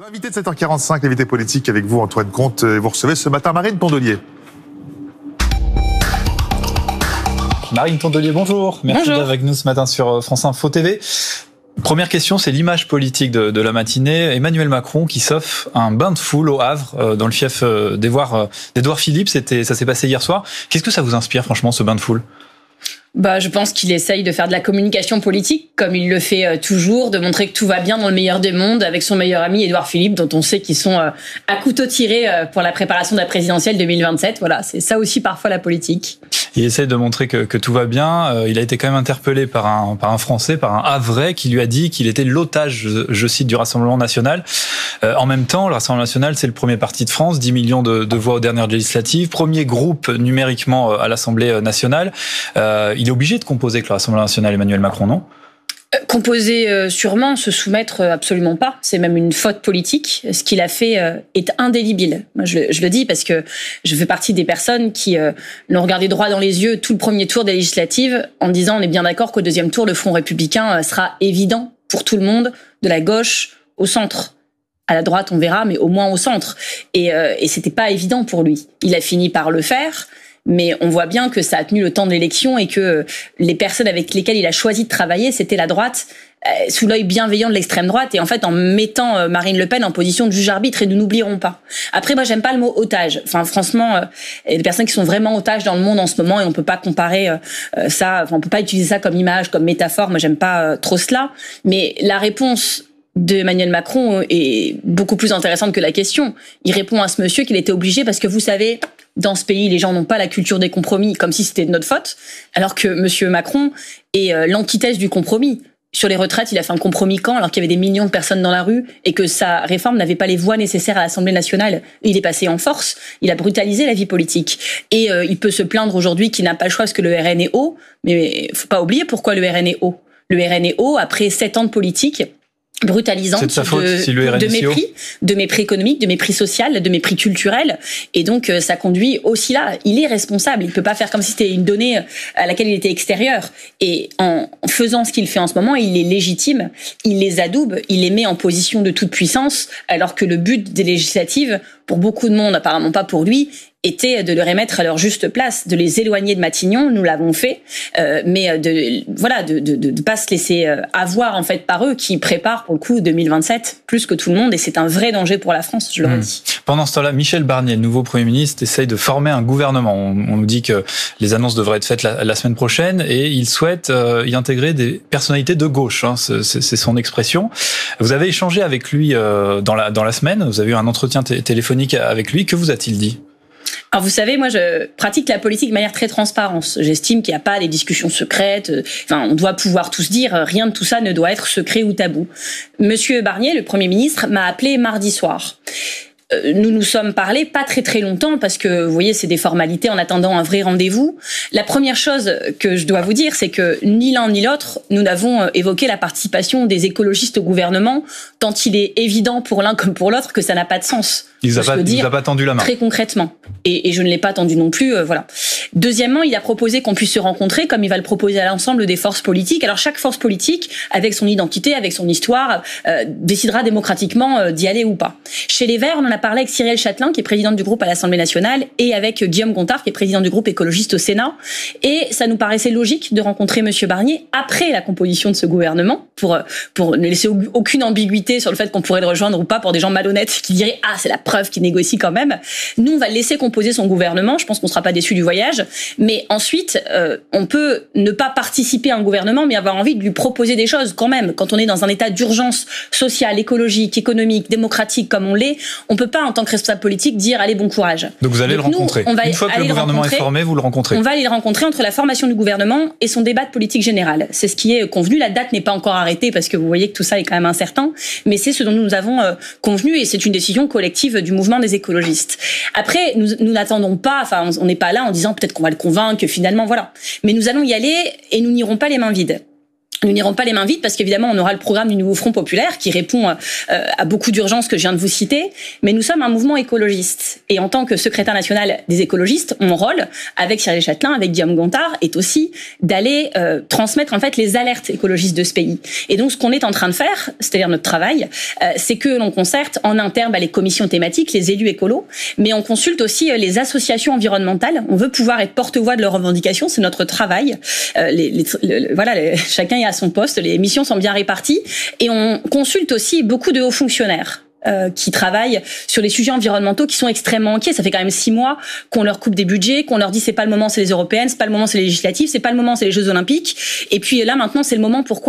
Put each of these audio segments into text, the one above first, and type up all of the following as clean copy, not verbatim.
L'invité de 7h45, l'invité politique avec vous, Antoine Comte. Vous recevez ce matin Marine Tondelier. Marine Tondelier, bonjour. Merci d'être avec nous ce matin sur France Info TV. Première question, c'est l'image politique de la matinée. Emmanuel Macron qui s'offre un bain de foule au Havre, dans le fief d'Édouard Philippe. Ça s'est passé hier soir. Qu'est-ce que ça vous inspire, franchement, ce bain de foule ? Je pense qu'il essaye de faire de la communication politique, comme il le fait toujours, de montrer que tout va bien dans le meilleur des mondes, avec son meilleur ami Édouard Philippe, dont on sait qu'ils sont à couteau tiré pour la préparation de la présidentielle 2027. Voilà, c'est ça aussi parfois la politique. Il essaie de montrer que tout va bien. Il a été quand même interpellé par un Français, par un Havrais, qui lui a dit qu'il était l'otage, je cite, du Rassemblement National. En même temps, le Rassemblement National, c'est le premier parti de France, 10 millions de voix aux dernières législatives, premier groupe numériquement à l'Assemblée nationale. Il est obligé de composer avec le Rassemblement National, Emmanuel Macron, non ? Composer sûrement, se soumettre absolument pas. C'est même une faute politique. Ce qu'il a fait est indélébile. Moi, je le dis parce que je fais partie des personnes qui l'ont regardé droit dans les yeux tout le premier tour des législatives en disant on est bien d'accord qu'au deuxième tour, le Front républicain sera évident pour tout le monde, de la gauche au centre. À la droite, on verra, mais au moins au centre. Et c'était pas évident pour lui. Il a fini par le faire. Mais on voit bien que ça a tenu le temps de l'élection et que les personnes avec lesquelles il a choisi de travailler, c'était la droite, sous l'œil bienveillant de l'extrême droite, et en fait en mettant Marine Le Pen en position de juge-arbitre, et nous n'oublierons pas. Après, moi j'aime pas le mot otage. Enfin, franchement, il y a des personnes qui sont vraiment otages dans le monde en ce moment, et on peut pas comparer ça, enfin, on peut pas utiliser ça comme image, comme métaphore. Moi j'aime pas trop cela. Mais la réponse d'Emmanuel Macron est beaucoup plus intéressante que la question. Il répond à ce monsieur qu'il était obligé parce que vous savez, dans ce pays, les gens n'ont pas la culture des compromis, comme si c'était de notre faute, alors que monsieur Macron est l'antithèse du compromis. Sur les retraites, il a fait un compromis quand, alors qu'il y avait des millions de personnes dans la rue et que sa réforme n'avait pas les voix nécessaires à l'Assemblée nationale. Il est passé en force, il a brutalisé la vie politique. Et il peut se plaindre aujourd'hui qu'il n'a pas le choix parce que le RN est haut, mais faut pas oublier pourquoi le RN est haut. Le RN est haut après 7 ans de politique brutalisante, de mépris économique, de mépris social, de mépris culturel, et donc ça conduit aussi là. Il est responsable, il peut pas faire comme si c'était une donnée à laquelle il était extérieur. Et en faisant ce qu'il fait en ce moment, il est légitime, il les adoube, il les met en position de toute puissance, alors que le but des législatives, pour beaucoup de monde, apparemment pas pour lui, était de les remettre à leur juste place, de les éloigner de Matignon. Nous l'avons fait, mais de pas se laisser avoir en fait par eux qui préparent pour le coup 2027 plus que tout le monde, et c'est un vrai danger pour la France, je le redis. Pendant ce temps-là, Michel Barnier, le nouveau Premier ministre, essaye de former un gouvernement. On nous dit que les annonces devraient être faites la semaine prochaine, et il souhaite y intégrer des personnalités de gauche. C'est son expression. Vous avez échangé avec lui dans la semaine. Vous avez eu un entretien téléphonique avec lui. Que vous a-t-il dit ? Alors vous savez, moi je pratique la politique de manière très transparente. J'estime qu'il n'y a pas des discussions secrètes. Enfin, on doit pouvoir tous dire, rien de tout ça ne doit être secret ou tabou. Monsieur Barnier, le Premier ministre, m'a appelé mardi soir. Nous nous sommes parlé pas très longtemps parce que, vous voyez, c'est des formalités en attendant un vrai rendez-vous. La première chose que je dois vous dire, c'est que ni l'un ni l'autre, nous n'avons évoqué la participation des écologistes au gouvernement, tant il est évident pour l'un comme pour l'autre que ça n'a pas de sens. Il vous a pas tendu la main. Très concrètement. Et je ne l'ai pas tendu non plus, voilà. Deuxièmement, il a proposé qu'on puisse se rencontrer, comme il va le proposer à l'ensemble des forces politiques. Alors chaque force politique, avec son identité, avec son histoire, décidera démocratiquement d'y aller ou pas. Chez les Verts, on en a parlé avec Cyrielle Châtelain, qui est présidente du groupe à l'Assemblée nationale, et avec Guillaume Gontard, qui est président du groupe écologiste au Sénat. Et ça nous paraissait logique de rencontrer monsieur Barnier après la composition de ce gouvernement, pour ne laisser aucune ambiguïté sur le fait qu'on pourrait le rejoindre ou pas, pour des gens malhonnêtes qui diraient « Ah, c'est la preuve qu'il négocie quand même ». Nous, on va le laisser composer son gouvernement. Je pense qu'on ne sera pas déçus du voyage. Mais ensuite, on peut ne pas participer à un gouvernement, mais avoir envie de lui proposer des choses quand même. Quand on est dans un état d'urgence sociale, écologique, économique, démocratique comme on l'est, on peut pas, en tant que responsable politique, dire « Allez, bon courage ». Donc vous allez le rencontrer. Une fois que le gouvernement est formé, vous le rencontrez. On va aller le rencontrer entre la formation du gouvernement et son débat de politique générale. C'est ce qui est convenu. La date n'est pas encore arrêtée parce que vous voyez que tout ça est quand même incertain. Mais c'est ce dont nous avons convenu, et c'est une décision collective du mouvement des écologistes. Après, nous n'attendons pas, enfin, on n'est pas là en disant peut-être qu'on va le convaincre, que finalement, voilà. Mais nous allons y aller et nous n'irons pas les mains vides. Nous n'irons pas les mains vides parce qu'évidemment, on aura le programme du nouveau Front populaire qui répond à beaucoup d'urgences que je viens de vous citer. Mais nous sommes un mouvement écologiste. Et en tant que secrétaire national des écologistes, mon rôle, avec Cyril Châtelain, avec Guillaume Gontard, est aussi d'aller transmettre en fait les alertes écologistes de ce pays. Et donc, ce qu'on est en train de faire, c'est-à-dire notre travail, c'est que l'on concerte en interne les commissions thématiques, les élus écolos, mais on consulte aussi les associations environnementales. On veut pouvoir être porte-voix de leurs revendications, c'est notre travail. Chacun est à son poste, les missions sont bien réparties et on consulte aussi beaucoup de hauts fonctionnaires qui travaillent sur les sujets environnementaux qui sont extrêmement inquiets. Ça fait quand même 6 mois qu'on leur coupe des budgets, qu'on leur dit c'est pas le moment, c'est les européennes, c'est pas le moment, c'est les législatives, c'est pas le moment, c'est les Jeux Olympiques. Et puis là maintenant c'est le moment pour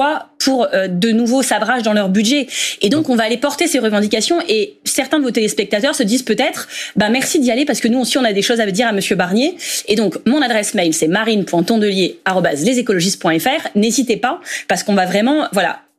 de nouveaux sabrages dans leur budget. Et donc on va aller porter ces revendications et certains de vos téléspectateurs se disent peut-être merci d'y aller parce que nous aussi on a des choses à dire à Monsieur Barnier. Et donc mon adresse mail c'est marine.tondelier@lesécologistes.fr. N'hésitez pas parce qu'on va vraiment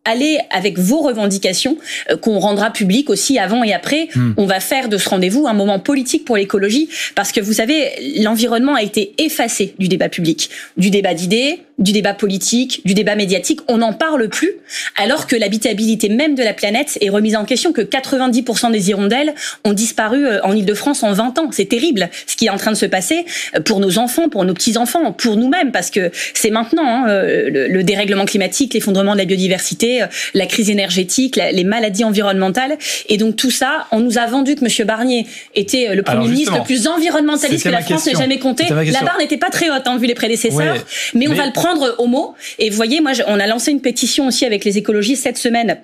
aller avec vos revendications qu'on rendra publiques aussi avant et après. On va faire de ce rendez-vous un moment politique pour l'écologie parce que vous savez, l'environnement a été effacé du débat public, du débat d'idées, du débat politique, du débat médiatique. On n'en parle plus alors que l'habitabilité même de la planète est remise en question, que 90% des hirondelles ont disparu en Île-de-France en 20 ans. C'est terrible ce qui est en train de se passer pour nos enfants, pour nos petits-enfants, pour nous-mêmes parce que c'est maintenant le dérèglement climatique, l'effondrement de la biodiversité, la crise énergétique, les maladies environnementales. Et donc tout ça, on nous a vendu que Monsieur Barnier était le Premier ministre le plus environnementaliste que la France n'ait jamais compté. La barre n'était pas très haute vu les prédécesseurs, mais on va le prendre au mot. Et vous voyez, on a lancé une pétition aussi avec les écologistes cette semaine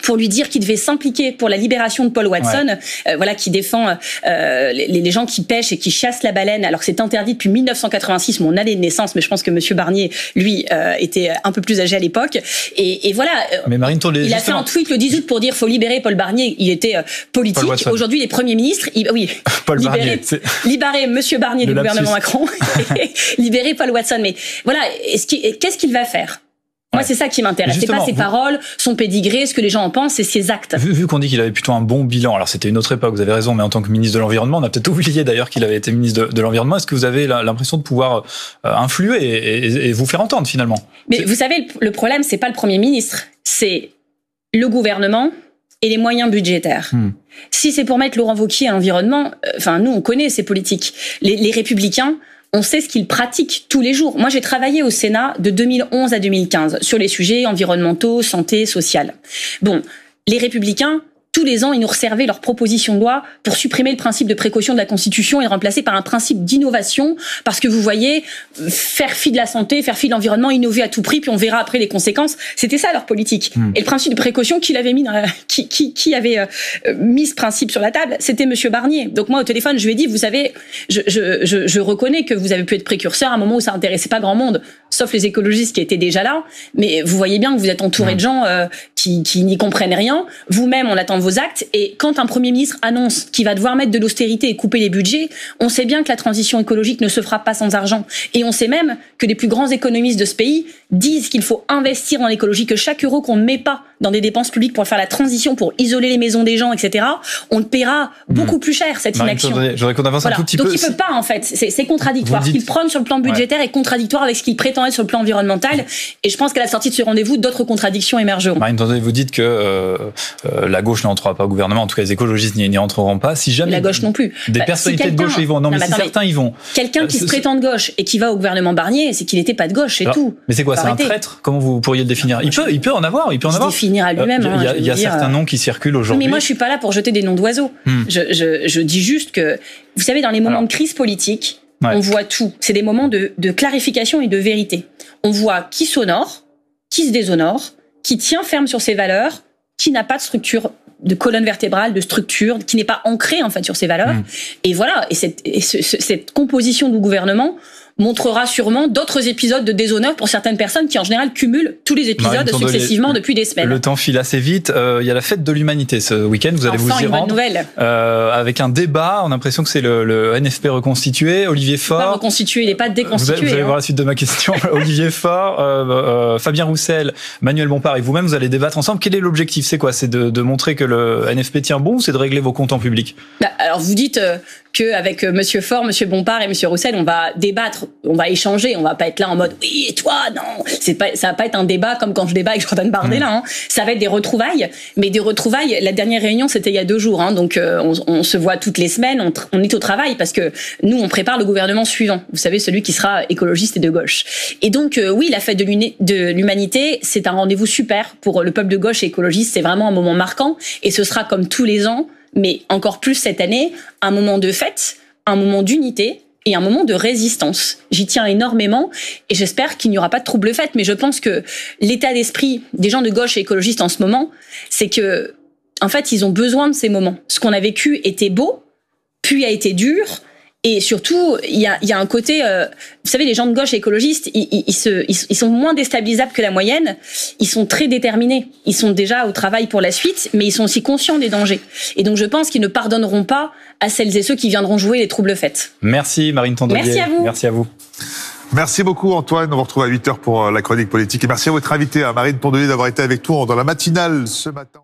pour lui dire qu'il devait s'impliquer pour la libération de Paul Watson, qui défend les gens qui pêchent et qui chassent la baleine, alors que c'est interdit depuis 1986, mon année de naissance, mais je pense que Monsieur Barnier, lui, était un peu plus âgé à l'époque. Et voilà, mais Marine Tondelier, il a fait un tweet le 10 août pour dire faut libérer Paul Barnier. Il était politique. Aujourd'hui, les premiers ministres, libérer Monsieur Barnier du gouvernement Macron, libérer Paul Watson. Mais voilà, qu'est-ce qu'il va faire ? Moi, c'est ça qui m'intéresse. C'est pas ses paroles, son pédigré, ce que les gens en pensent, c'est ses actes. Vu qu'on dit qu'il avait plutôt un bon bilan, alors c'était une autre époque, vous avez raison, mais en tant que ministre de l'Environnement, on a peut-être oublié d'ailleurs qu'il avait été ministre de l'Environnement. Est-ce que vous avez l'impression de pouvoir influer et vous faire entendre finalement ? Mais vous savez, le problème, c'est pas le Premier ministre, c'est le gouvernement et les moyens budgétaires. Si c'est pour mettre Laurent Wauquiez à l'environnement, nous, on connaît ces politiques. Les Républicains, on sait ce qu'ils pratiquent tous les jours. Moi, j'ai travaillé au Sénat de 2011 à 2015 sur les sujets environnementaux, santé, sociale. Bon, les Républicains, tous les ans, ils nous resservaient leur proposition de loi pour supprimer le principe de précaution de la Constitution et le remplacer par un principe d'innovation. Parce que vous voyez, faire fi de la santé, faire fi de l'environnement, innover à tout prix, puis on verra après les conséquences. C'était ça leur politique. Et le principe de précaution, qui avait mis ce principe sur la table, c'était Monsieur Barnier. Donc moi, au téléphone, je lui ai dit, vous savez, je reconnais que vous avez pu être précurseur à un moment où ça intéressait pas grand monde, sauf les écologistes qui étaient déjà là. Mais vous voyez bien que vous êtes entouré de gens qui n'y comprennent rien. Vous-même, on attend vos actes. Et quand un Premier ministre annonce qu'il va devoir mettre de l'austérité et couper les budgets, on sait bien que la transition écologique ne se fera pas sans argent. Et on sait même que les plus grands économistes de ce pays disent qu'il faut investir dans l'écologie, que chaque euro qu'on ne met pas dans des dépenses publiques pour faire la transition, pour isoler les maisons des gens, etc., on le paiera beaucoup plus cher, cette inaction. J'aurais qu'on avance un tout petit peu. Donc il peut pas, en fait. C'est contradictoire. Ce qu'il prône sur le plan budgétaire est contradictoire avec ce qu'il prétend être sur le plan environnemental. Et je pense qu'à la sortie de ce rendez-vous, d'autres contradictions émergeront. Marine Tondelier, vous dites que la gauche n'entrera pas au gouvernement, en tout cas les écologistes n'y entreront pas. Si jamais la gauche non plus. Des personnalités de gauche y vont. Non, mais si certains y vont. Quelqu'un qui se prétend de gauche et qui va au gouvernement Barnier, c'est qu'il n'était pas de gauche, c'est tout. Mais c'est quoi, c'est un traître ? Comment vous pourriez le définir ? Il peut en avoir. Il définir à lui-même. Il y a certains noms qui circulent aujourd'hui. Mais moi, je suis pas là pour jeter des noms d'oiseaux. Je dis juste que, vous savez, dans les moments de crise politique, on voit tout. C'est des moments de clarification et de vérité. On voit qui s'honore, qui se déshonore, qui tient ferme sur ses valeurs, qui n'a pas de structure, de colonne vertébrale, de structure, qui n'est pas ancré en fait sur ses valeurs. Et voilà. Et cette composition du gouvernement montrera sûrement d'autres épisodes de déshonneur pour certaines personnes qui en général cumulent tous les épisodes successivement depuis des semaines. Le temps file assez vite. Il y a la fête de l'humanité ce week-end. Vous allez vous y rendre. Bonne nouvelle. Avec un débat. On a l'impression que c'est le NFP reconstitué. Olivier Faure. Pas reconstitué, il n'est pas déconstitué. Vous allez voir la suite de ma question. Olivier Faure, Fabien Roussel, Manuel Bompard et vous-même, vous allez débattre ensemble. Quel est l'objectif ? C'est quoi ? C'est de montrer que le NFP tient bon ou c'est de régler vos comptes en public ? Alors vous dites qu'avec Monsieur Faure, Monsieur Bompard et Monsieur Roussel, on va débattre, on va échanger, on va pas être là en mode oui et toi non, ça va pas être un débat comme quand je débat avec Jordan Bardella. Hein. Ça va être des retrouvailles, mais des retrouvailles. La dernière réunion c'était il y a 2 jours, hein, donc on se voit toutes les semaines, on est au travail parce que nous on prépare le gouvernement suivant. Vous savez, celui qui sera écologiste et de gauche. Et donc oui, la fête de l'humanité, c'est un rendez-vous super pour le peuple de gauche et écologiste. C'est vraiment un moment marquant et ce sera comme tous les ans, mais encore plus cette année, un moment de fête, un moment d'unité et un moment de résistance. J'y tiens énormément et j'espère qu'il n'y aura pas de trouble fête, mais je pense que l'état d'esprit des gens de gauche et écologistes en ce moment, c'est que, en fait, ils ont besoin de ces moments. Ce qu'on a vécu était beau, puis a été dur. Et surtout, il y a un côté, vous savez, les gens de gauche et écologistes, ils sont moins déstabilisables que la moyenne. Ils sont très déterminés. Ils sont déjà au travail pour la suite, mais ils sont aussi conscients des dangers. Et donc, je pense qu'ils ne pardonneront pas à celles et ceux qui viendront jouer les troubles fêtes. Merci Marine Tondelier. Merci à vous. Merci à vous. Merci beaucoup Antoine, on vous retrouve à 8h pour la chronique politique. Et merci à votre invité, Marine Tondelier, d'avoir été avec nous dans la matinale ce matin.